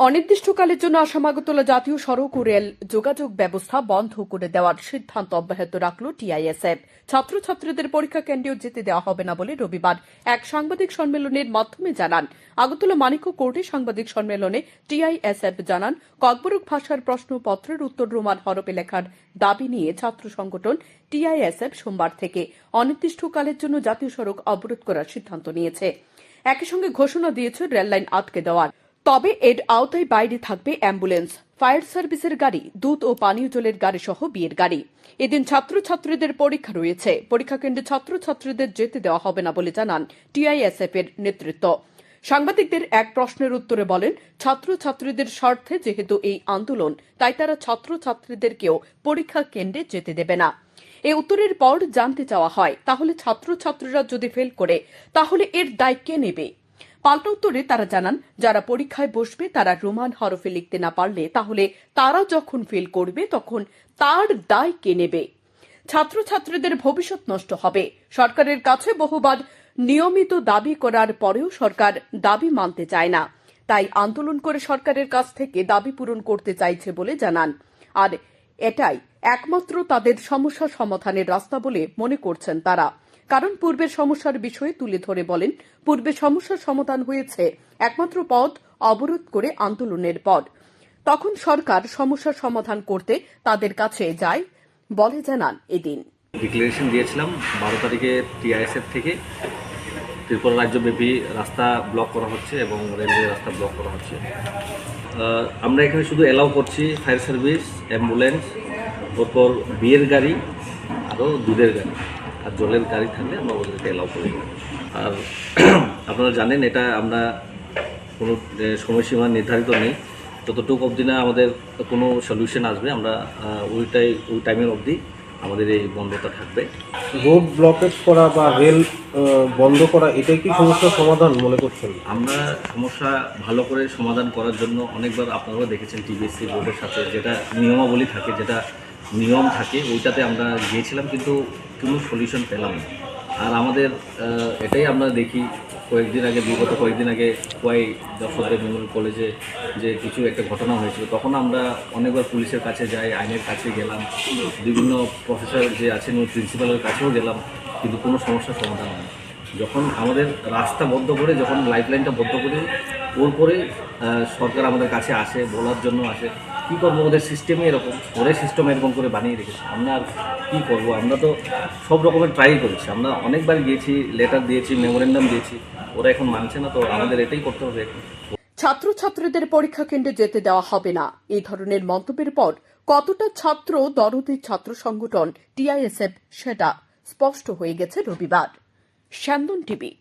অনির্দিষ্টকালের জন্য আসাম আগরতলা জাতীয় সড়ক ও রেল যোগাযোগ ব্যবস্থা বন্ধ করে দেওয়ার সিদ্ধান্ত অব্যাহত রাখল টিআইএসএফ। ছাত্রছাত্রীদের পরীক্ষা কেন্দ্রেও যেতে দেওয়া হবে না বলে রবিবার এক সাংবাদিক সম্মেলনের মাধ্যমে জানান। আগরতলা মানিক্য কোর্টে সাংবাদিক সম্মেলনে টিআইএসএফ জানান, ককবরক ভাষার প্রশ্নপত্রের উত্তর রোমান হরফে লেখার দাবি নিয়ে ছাত্র সংগঠন টিআইএসএফ সোমবার থেকে অনির্দিষ্টকালের জন্য জাতীয় সড়ক অবরোধ করার সিদ্ধান্ত নিয়েছে। একই সঙ্গে ঘোষণা দিয়েছে রেললাইন আটকে দেওয়ার। তবে এর আওতায় বাইরে থাকবে অ্যাম্বুলেন্স, ফায়ার সার্ভিসের গাড়ি, দুধ ও পানীয় জলের গাড়ি সহ বিয়ের গাড়ি। এদিন ছাত্রছাত্রীদের পরীক্ষা রয়েছে। পরীক্ষা কেন্দ্রে ছাত্রছাত্রীদের যেতে দেওয়া হবে না বলে জানান টিআইএসএফ এর নেতৃত্ব। সাংবাদিকদের এক প্রশ্নের উত্তরে বলেন, ছাত্রছাত্রীদের স্বার্থে যেহেতু এই আন্দোলন, তাই তারা ছাত্রছাত্রীদেরকেও পরীক্ষা কেন্দ্রে যেতে দেবে না। এই উত্তরের পর জানতে চাওয়া হয়, তাহলে ছাত্রছাত্রীরা যদি ফেল করে তাহলে এর দায় কে নেবে? পাল্টা উত্তরে তারা জানান, যারা পরীক্ষায় বসবে তারা রোমান হরফে লিখতে না পারলে তাহলে তারা যখন ফেল করবে তখন তার দায় কে নেবে? ছাত্রছাত্রীদের ভবিষ্যৎ নষ্ট হবে। সরকারের কাছে বহুবার নিয়মিত দাবি করার পরেও সরকার দাবি মানতে চায় না, তাই আন্দোলন করে সরকারের কাছ থেকে দাবি পূরণ করতে চাইছে বলে জানান। আর এটাই একমাত্র তাদের সমস্যা সমাধানের রাস্তা বলে মনে করছেন তারা। কারণ পূর্বের সমস্যার বিষয়ে তুলে ধরে বলেন, পূর্বে সমস্যার সমাধান হয়েছে একমাত্র পথ অবরোধ করে আন্দোলনের পর। তখন সরকার সমস্যার সমাধান করতে তাদের কাছে যায় বলে জানান। এদিন ডিক্লারেশন দিয়েছিলাম 12 তারিখে টিআইএসএফ থেকে ত্রিপুরা রাজ্যব্যাপী রাস্তা ব্লক করা হচ্ছে এবং রেলওয়ে রাস্তা ব্লক করা হচ্ছে। আমরা এখানে শুধু অ্যালাউ করছি ফায়ার সার্ভিস, অ্যাম্বুলেন্স, তারপর বিয়ের গাড়ি, আরও দুধের গাড়ি আর জলের গাড়ি থাকলে আমরা ওদেরকে অ্যালাউ করি। আর আপনারা জানেন, এটা আমরা কোনো সময়সীমা নির্ধারিত নেই। যতটুকু অবধি না আমাদের কোনো সলিউশন আসবে, আমরা ওই টাইমের অবধি আমাদের এই বন্ধটা থাকবে। রোড ব্লকেজ করা বা রেল বন্ধ করা, এটাই কি সমস্যার সমাধান মনে করছেন? আমরা সমস্যা ভালো করে সমাধান করার জন্য অনেকবার আপনারাও দেখেছেন টিবিএসসি বোর্ডের সাথে যেটা নিয়মাবলী থাকে, যেটা নিয়ম থাকে, ওইটাতে আমরা গিয়েছিলাম, কিন্তু কোনো সলিউশন পেলাম না। আর আমাদের এটাই আমরা দেখি, বিগত কয়েকদিন আগে কোয়াই দর্শকদের মেমোরিয়াল কলেজে যে কিছু একটা ঘটনা হয়েছিল, তখন আমরা অনেকবার পুলিশের কাছে যাই, আইনের কাছে গেলাম, বিভিন্ন প্রফেসর যে আছেন ওই প্রিন্সিপালের কাছেও গেলাম, কিন্তু কোনো সমস্যার সমাধান হয় না। যখন আমাদের রাস্তা বন্ধ করে, যখন লাইফলাইনটা বন্ধ করে ওর পরে সরকার আমাদের কাছে আসে, বলার জন্য আসে। কী করবো, ওদের সিস্টেমই এরকম, ওদের সিস্টেম এরকম করে বানিয়ে রেখেছে। আমরা আর কী করবো? আমরা তো সব রকমের ট্রাই করেছি, আমরা অনেকবার গিয়েছি, লেটার দিয়েছি, মেমোরেন্ডাম দিয়েছি, ওরা এখন মানছে না। তো আমাদের এটাই করতে হবে এখন। ছাত্রছাত্রীদের পরীক্ষা কেন্দ্রে যেতে দেওয়া হবে না, এই ধরনের মন্তব্যের পর কতটা ছাত্র দরদি ছাত্র সংগঠন টিআইএসএফ সেটা স্পষ্ট হয়ে গেছে রবিবার। স্যান্দন টিভি।